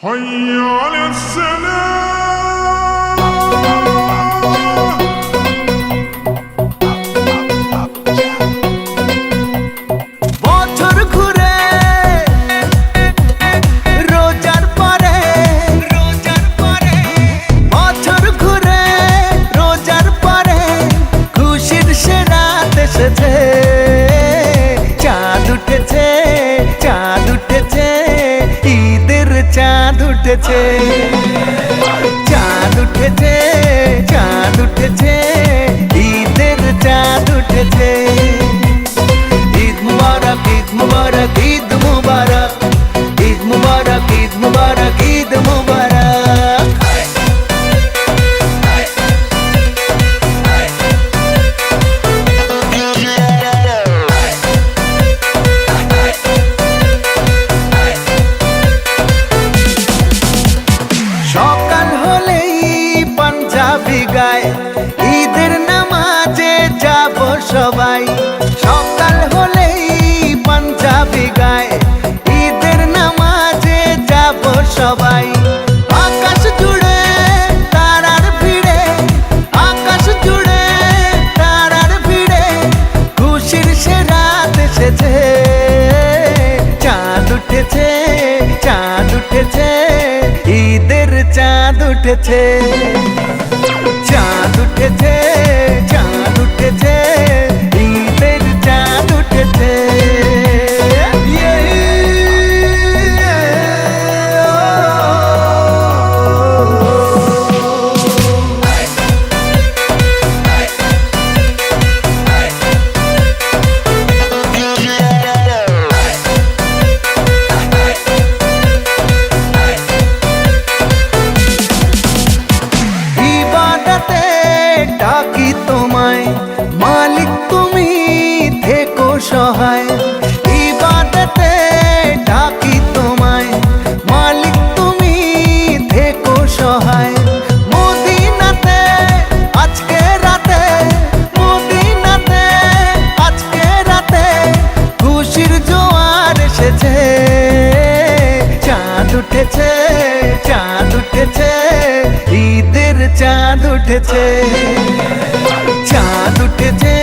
حي على السلام বছর ঘুরে রোজার পরে বছর ঘুরে রোজার পরে খুশির সে রাত এসেছে। চাঁদ উঠেছে চাঁদ উঠেছে ঈদের চাঁদ উঠেছে। চাঁদ উঠেছে চাঁদ উঠেছে ঈদের চাঁদ উঠেছে। ঈদ মুবারক ঈদ মুবারক ঈদ মুবারক ঈদ মুবারক ঈদ মুবারক ঈদ মুবারক। সকাল হলেই পাঞ্জাবি গায় ঈদের নামাজে যাব সবাই। সকাল হলেই পাঞ্জাবি গায় ঈদের নামাজে যাব সবাই। আকাশ জুড়ে তারার ভিড়ে আকাশ জুড়ে তারার ভিড়ে খুশির সে রাত এসেছে। চাঁদ উঠেছে চাঁদ উঠেছে ঈদের চাঁদ উঠেছে। চাঁদ উঠেছে চাঁদ উঠেছে ঈদের চাঁদ উঠেছে। ইবাদতে ডাকি তোমায় মালিক তুমি থেকো সহায়। ইবাদতে ডাকি তোমায় মালিক তুমি থেকো সহায়। মদিনাতে আজকে রাতে মদিনাতে আজকে রাতে খুশির জোয়ার এসেছে। চাঁদ উঠেছে চাঁদ উঠেছে ঈদের চাঁদ উঠেছে। চাঁদ উঠেছে